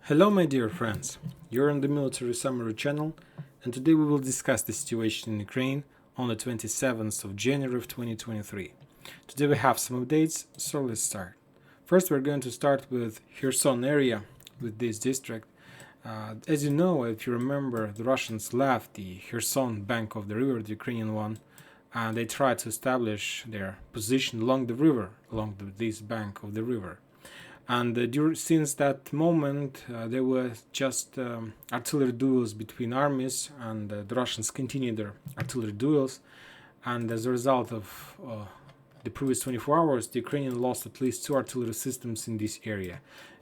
Hello my dear friends, you're on the Military Summary channel, and today we will discuss the situation in Ukraine on the 27th of January of 2023. Today we have some updates, so let's start. First we're going to start with Kherson area, with this district. As you know, if you remember, the Russians left the Kherson bank of the river, the Ukrainian one, and they tried to establish their position along the river, this bank of the river. And since that moment, there were just artillery duels between armies, and the Russians continued their artillery duels. And as a result of the previous 24 hours, the Ukrainian lost at least 2 artillery systems in this area.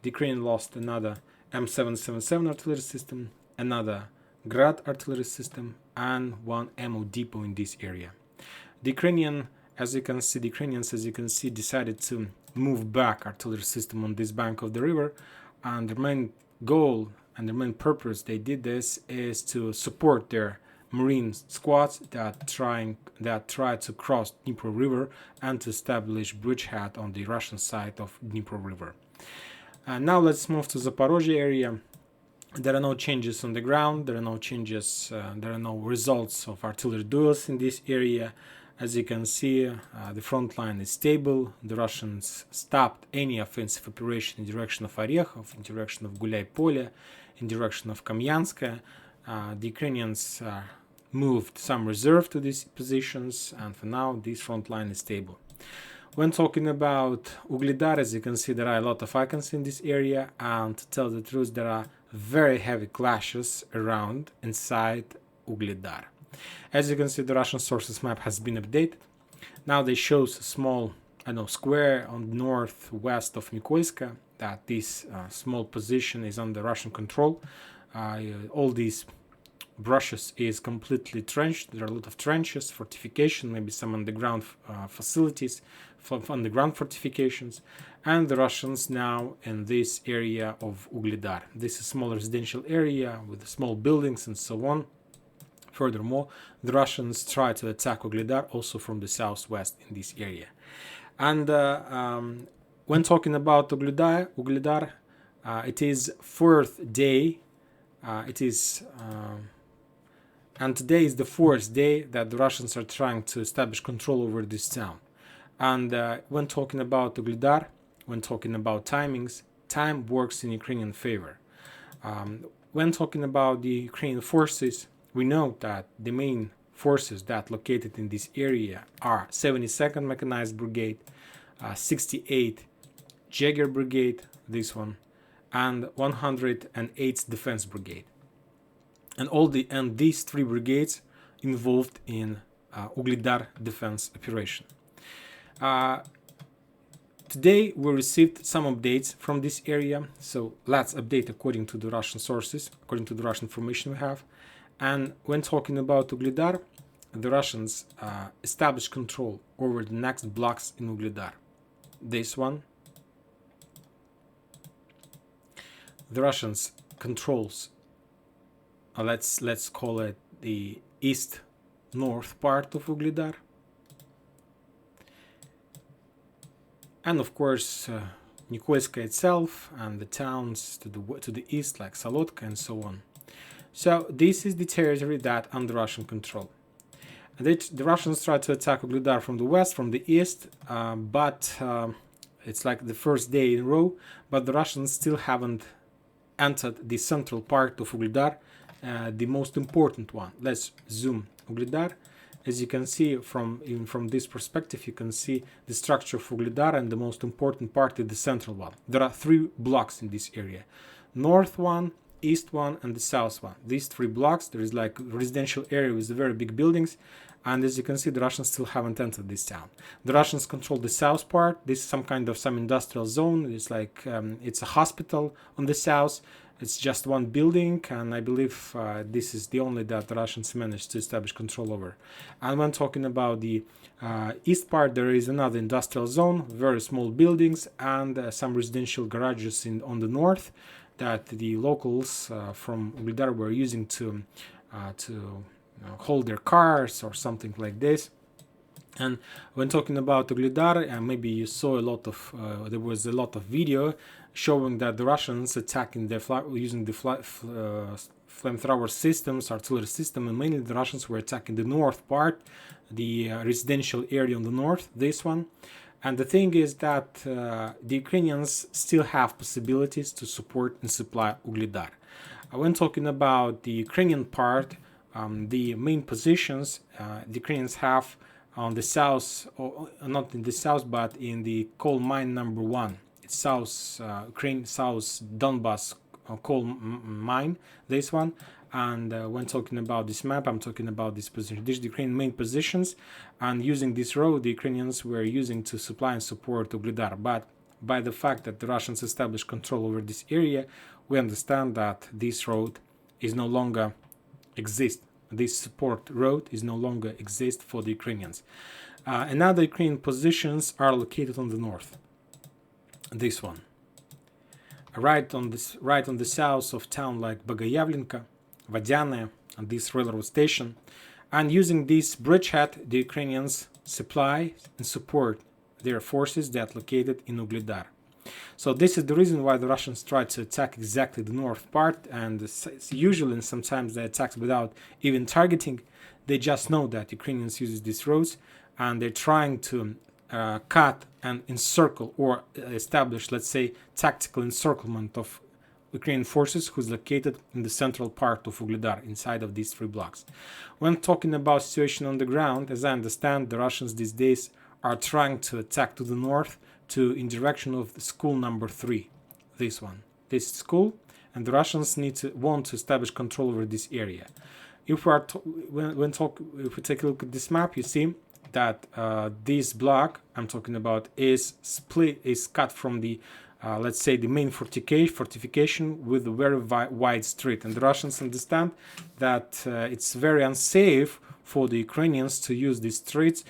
The Ukrainian lost another M777 artillery system, another Grad artillery system, and one ammo depot in this area. The Ukrainians, as you can see, decided to move back artillery system on this bank of the river, and their main goal and their main purpose they did this is to support their marine squads that try to cross Dnipro River and to establish bridgehead on the Russian side of Dnipro River. Now let's move to Zaporizhzhia area. There are no changes on the ground, there are no results of artillery duels in this area. As you can see, the front line is stable. The Russians stopped any offensive operation in direction of Orekhov, in direction of Gulay-Pole, in direction of Kamyansk. The Ukrainians moved some reserve to these positions, and for now this front line is stable. When talking about Vuhledar, as you can see, there are a lot of icons in this area, and to tell the truth, there are very heavy clashes around inside Vuhledar. As you can see, the Russian sources map has been updated. Now they show a small square on the northwest of Mykolaiv, that this small position is under Russian control. All these brushes is completely trenched. There are a lot of trenches, fortification, maybe some underground facilities, underground fortifications, and the Russians now in this area of Vuhledar. This is a small residential area with small buildings and so on. Furthermore, the Russians try to attack Vuhledar also from the southwest in this area. And when talking about Vuhledar, it is fourth day. And today is the fourth day that the Russians are trying to establish control over this town. And when talking about Vuhledar, when talking about timings, time works in Ukrainian favor. When talking about the Ukrainian forces, we know that the main forces that located in this area are 72nd Mechanized Brigade, 68th Jaeger Brigade, this one, and 108th Defense Brigade. And these 3 brigades involved in Vuhledar defense operation. Today we received some updates from this area, so let's update according to the Russian sources, according to the Russian information we have. And when talking about Vuhledar, the Russians established control over the next blocks in Vuhledar. This one. The Russians controls, let's call it the east-north part of Vuhledar. And of course, Mykolaiv itself and the towns to the east like Solotka and so on. So this is the territory that under Russian control. The Russians try to attack Vuhledar from the west, from the east, but it's like the first day in a row, but the Russians still haven't entered the central part of Vuhledar, the most important one. Let's zoom Vuhledar. As you can see even from this perspective, you can see the structure of Vuhledar, and the most important part is the central one. There are 3 blocks in this area. North one, east one, and the south one. These 3 blocks, there is like residential area with very big buildings, and as you can see, the Russians still haven't entered this town. The Russians control the south part. This is some industrial zone. It's like it's a hospital on the south. It's just one building, and I believe this is the only that the Russians managed to establish control over. And when talking about the east part, there is another industrial zone, very small buildings, and some residential garages on the north that the locals from Vuhledar were using to hold their cars or something like this. And when talking about Vuhledar, maybe you saw there was a lot of video showing that the Russians attacking using the flamethrower systems, artillery system, and mainly the Russians were attacking the north part, the residential area on the north, this one. And the thing is that the Ukrainians still have possibilities to support and supply Vuhledar. When talking about the Ukrainian part, the main positions the Ukrainians have on the south, or not in the south, but in the coal mine number 1. It's South Ukraine, South Donbass coal mine, this one. And when talking about this map, I'm talking about this position. These are the Ukrainian main positions, and using this road, the Ukrainians were using to supply and support Vuhledar. But by the fact that the Russians established control over this area, we understand that this road is no longer exist. This support road is no longer exist for the Ukrainians. Another Ukrainian positions are located on the north. This one, right on the south of town like Bagayavlenka, Vadyane, and this railroad station, and using this bridgehead, the Ukrainians supply and support their forces that located in Vuhledar. So this is the reason why the Russians try to attack exactly the north part, and usually and sometimes they attack without even targeting. They just know that Ukrainians use these roads, and they're trying to cut and encircle or establish, let's say, tactical encirclement of Ukrainian forces who's located in the central part of Vuhledar, inside of these 3 blocks. When talking about situation on the ground, as I understand, the Russians these days are trying to attack to the north, in direction of the school number 3, this one, this school, and the Russians want to establish control over this area. If we take a look at this map, you see that this block I'm talking about is cut from the let's say the main fortification with a very wide street, and the Russians understand that it's very unsafe for the Ukrainians to use these streets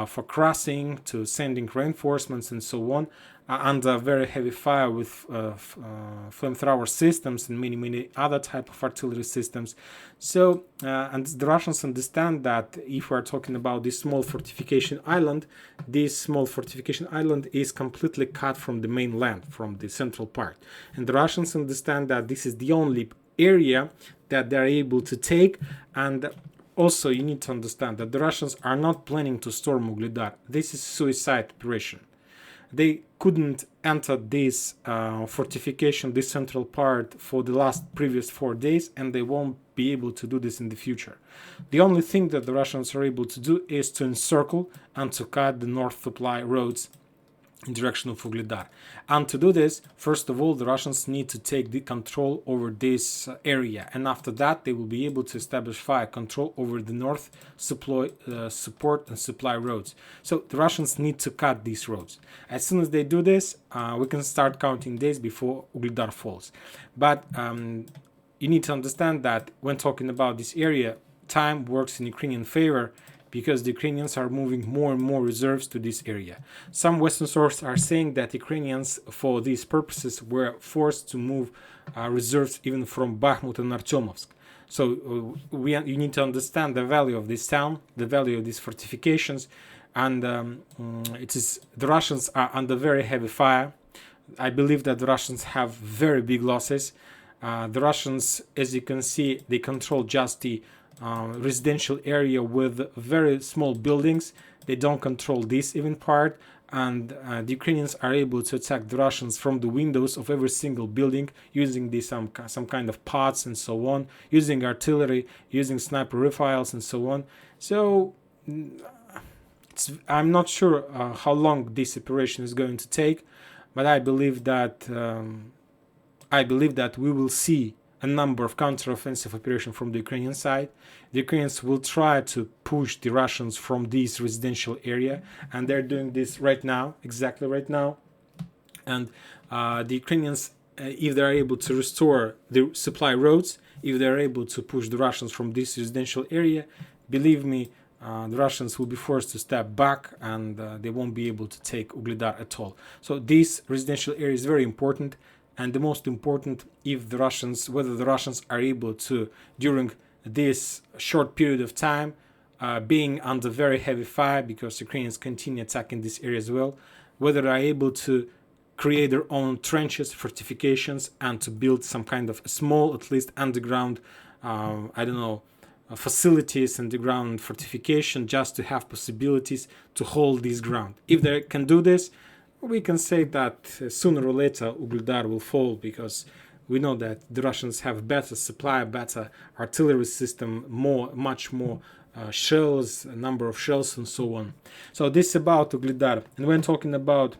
for crossing, to sending reinforcements and so on, under very heavy fire with flamethrower systems and many other type of artillery systems. So and the Russians understand that if we are talking about this small fortification island is completely cut from the mainland, from the central part, and the Russians understand that this is the only area that they're able to take. And also, you need to understand that the Russians are not planning to storm Vuhledar. This is suicide operation. They couldn't enter this fortification, this central part, for the previous 4 days, and they won't be able to do this in the future. The only thing that the Russians are able to do is to encircle and to cut the north supply roads in direction of Vuhledar. And to do this, first of all, the Russians need to take the control over this area, and after that they will be able to establish fire control over the north support and supply roads. So the Russians need to cut these roads. As soon as they do this, we can start counting days before Vuhledar falls. But you need to understand that when talking about this area, time works in Ukrainian favor, because the Ukrainians are moving more and more reserves to this area. Some Western sources are saying that Ukrainians, for these purposes, were forced to move reserves even from Bakhmut and Artyomovsk. So you need to understand the value of this town, the value of these fortifications, and the Russians are under very heavy fire. I believe that the Russians have very big losses. The Russians, as you can see, they control just the residential area with very small buildings. They don't control this even part, and the Ukrainians are able to attack the Russians from the windows of every single building using some kind of pods and so on, using artillery, using sniper rifles and so on. So I'm not sure how long this operation is going to take, but I believe that we will see a number of counteroffensive operations from the Ukrainian side. The Ukrainians will try to push the Russians from this residential area, and they're doing this right now, exactly right now. And the Ukrainians, if they're able to restore the supply roads, if they're able to push the Russians from this residential area, believe me, the Russians will be forced to step back, and they won't be able to take Vuhledar at all. So this residential area is very important. And the most important, whether the Russians are able to, during this short period of time, being under very heavy fire, because Ukrainians continue attacking this area as well, whether they are able to create their own trenches, fortifications, and to build some kind of small, at least underground, I don't know, facilities, underground fortification, just to have possibilities to hold this ground. If they can do this, we can say that sooner or later Vuhledar will fall, because we know that the Russians have better supply, better artillery system, much more shells, a number of shells, and so on. So this is about Vuhledar. And when talking about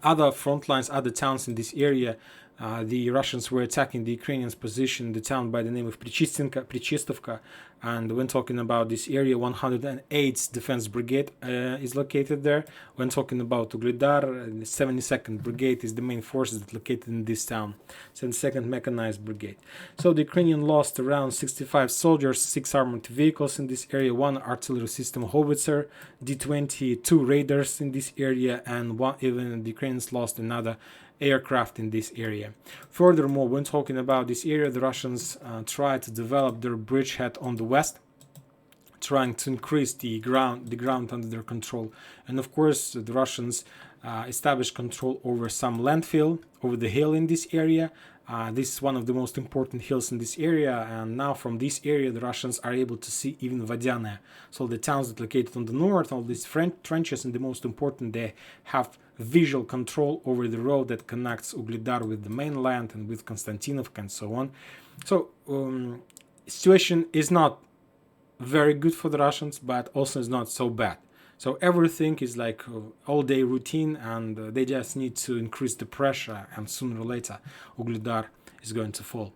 other front lines, other towns in this area, the Russians were attacking the Ukrainians' position, the town by the name of Prichistovka. And when talking about this area, 108th Defense Brigade is located there. When talking about Vuhledar, the 72nd Brigade is the main force that's located in this town, 72nd Mechanized Brigade. So the Ukrainian lost around 65 soldiers, 6 armored vehicles in this area, 1 artillery system howitzer, D-20, 2 raiders in this area, and even the Ukrainians lost another aircraft in this area. Furthermore, when talking about this area, the Russians tried to develop their bridgehead on the west, trying to increase the ground under their control. And of course, the Russians established control over some landfill, over the hill in this area. This is one of the most important hills in this area, and now from this area the Russians are able to see even Vodyane. So the towns that are located on the north, all these trenches, and the most important, they have visual control over the road that connects Vuhledar with the mainland and with Konstantinovka and so on. So situation is not very good for the Russians, but also is not so bad. So everything is like all-day routine, and they just need to increase the pressure, and sooner or later Vuhledar is going to fall.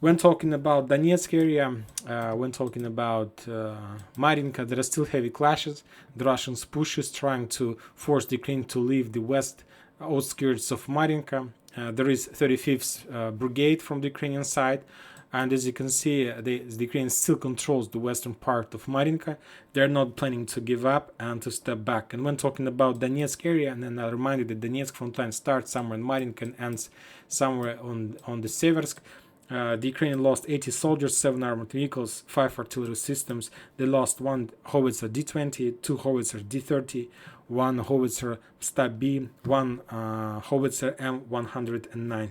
When talking about Donetsk area, when talking about Marinka, there are still heavy clashes. The Russians pushes trying to force the Ukraine to leave the west outskirts of Marinka. There is 35th Brigade from the Ukrainian side. And as you can see, the Ukraine still controls the western part of Marinka. They're not planning to give up and to step back. And when talking about Donetsk area, and then I remind you that Donetsk front line starts somewhere in Marinka and ends somewhere on the Seversk. The Ukrainian lost 80 soldiers, 7 armored vehicles, 5 artillery systems. They lost 1 howitzer D-20, 2 howitzer D-30, 1 howitzer Stab B, 1 howitzer M109,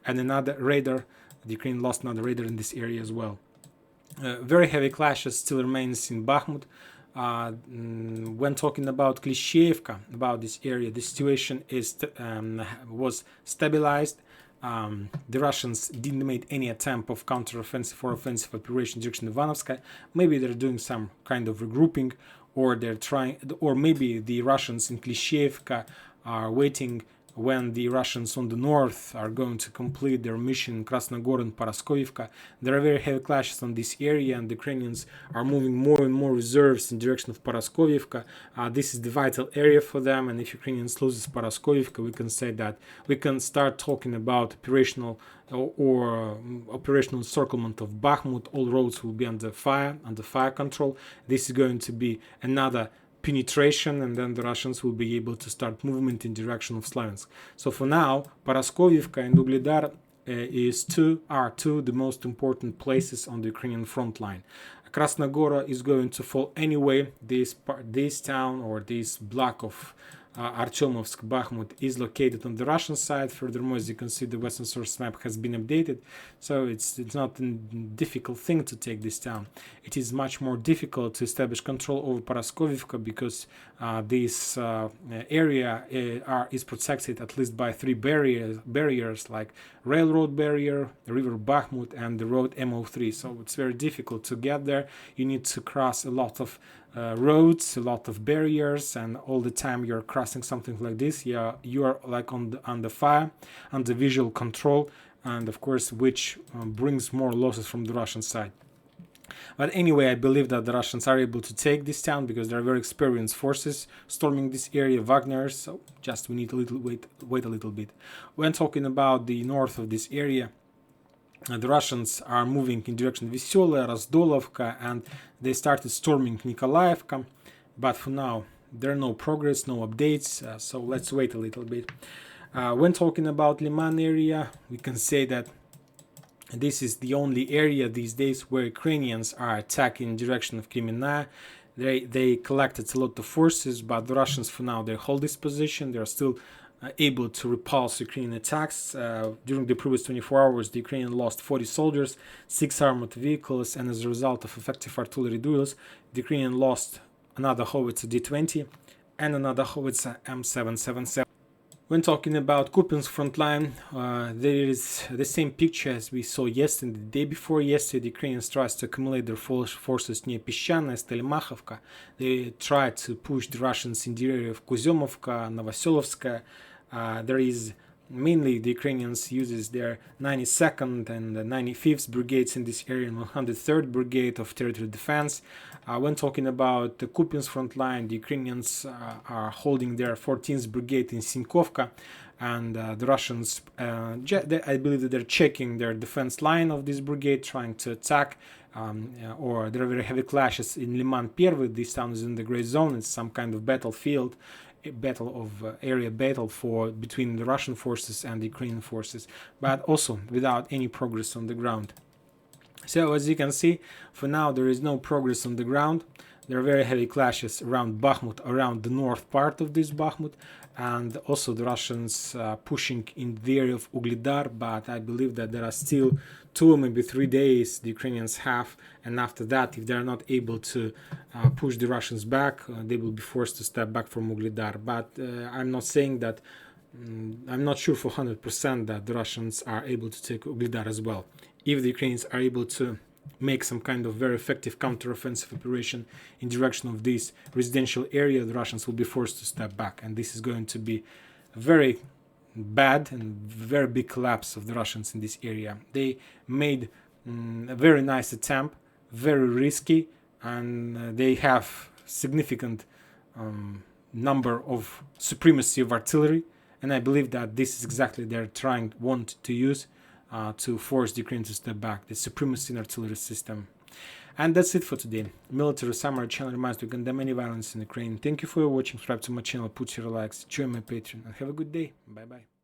and another raider. The Ukraine lost another raider in this area as well. Very heavy clashes still remains in Bakhmut. When talking about Klishchiivka, about this area, the situation was stabilized. The Russians didn't make any attempt of counter-offensive or offensive operation in direction of Ivanovska. Maybe they're doing some kind of regrouping, or they're trying, or maybe the Russians in Klishchiivka are waiting when the Russians on the north are going to complete their mission in Krasnogor and Paraskovivka. There are very heavy clashes on this area, and the Ukrainians are moving more and more reserves in direction of Paraskovivka. This is the vital area for them, and if Ukrainians loses Paraskovivka, we can say that we can start talking about operational operational encirclement of Bakhmut. All roads will be under fire control. This is going to be another penetration, and then the Russians will be able to start movement in direction of Slaviansk. So for now, Paraskovivka and Vuhledar are two the most important places on the Ukrainian front line. Krasnogora is going to fall anyway. This town, or this block of Artyomovsk, Bakhmut, is located on the Russian side. Furthermore, as you can see, the western source map has been updated, so it's not a difficult thing to take this town. It is much more difficult to establish control over Paraskovivka, because this area is protected at least by 3 barriers like railroad barrier, the river Bakhmut, and the road M03. So it's very difficult to get there. You need to cross a lot of roads, a lot of barriers, and all the time you're crossing something like this, you are like under fire, under visual control, and of course which brings more losses from the Russian side. But anyway, I believe that the Russians are able to take this town, because there are very experienced forces storming this area, Wagner's. So just we need to wait a little bit. When talking about the north of this area, the Russians are moving in direction of Veselaya, Razdolovka, and they started storming Nikolaevka. But for now, there are no progress, no updates, so let's wait a little bit. When talking about Liman area, we can say that this is the only area these days where Ukrainians are attacking in direction of Kreminna. They collected a lot of forces, but the Russians for now they hold this position. They are still able to repulse Ukrainian attacks. During the previous 24 hours, the Ukrainian lost 40 soldiers, 6 armored vehicles, and as a result of effective artillery duels, the Ukrainian lost another howitzer D-20 and another howitzer M777. When talking about Kupyansk front line, there is the same picture as we saw yesterday. The day before yesterday, the Ukrainians tried to accumulate their forces near Peshchane, Stelimakhovka. They tried to push the Russians in the area of Kuzyumovka, Novoselovska. There is mainly the Ukrainians uses their 92nd and 95th brigades in this area and 103rd brigade of territorial defense. When talking about the Kupyansk front line, the Ukrainians are holding their 14th brigade in Sinkovka, and the Russians, I believe that they're checking their defense line of this brigade, trying to attack, or there are very heavy clashes in Liman Pervy. This town is in the gray zone. It's some kind of battlefield, area battle between the Russian forces and the Ukrainian forces, but also without any progress on the ground. So as you can see, for now there is no progress on the ground. There are very heavy clashes around Bakhmut, around the north part of this Bakhmut, and also the Russians pushing in the area of Vuhledar, but I believe that there are still 2 or maybe 3 days the Ukrainians have, and after that, if they are not able to push the Russians back, they will be forced to step back from Vuhledar. But I'm not saying that, I'm not sure for 100% that the Russians are able to take Vuhledar as well. If the Ukrainians are able to make some kind of very effective counter-offensive operation in direction of this residential area, the Russians will be forced to step back, and this is going to be a very bad and very big collapse of the Russians in this area. They made a very nice attempt, very risky, and they have significant number of supremacy of artillery, and I believe that this is exactly they're want to use to force the Ukraine to step back, the supremacy in artillery system. And that's it for today. Military Summary channel reminds you to condemn any violence in Ukraine. Thank you for watching. Subscribe to my channel, put your likes, join my Patreon, and have a good day. Bye bye.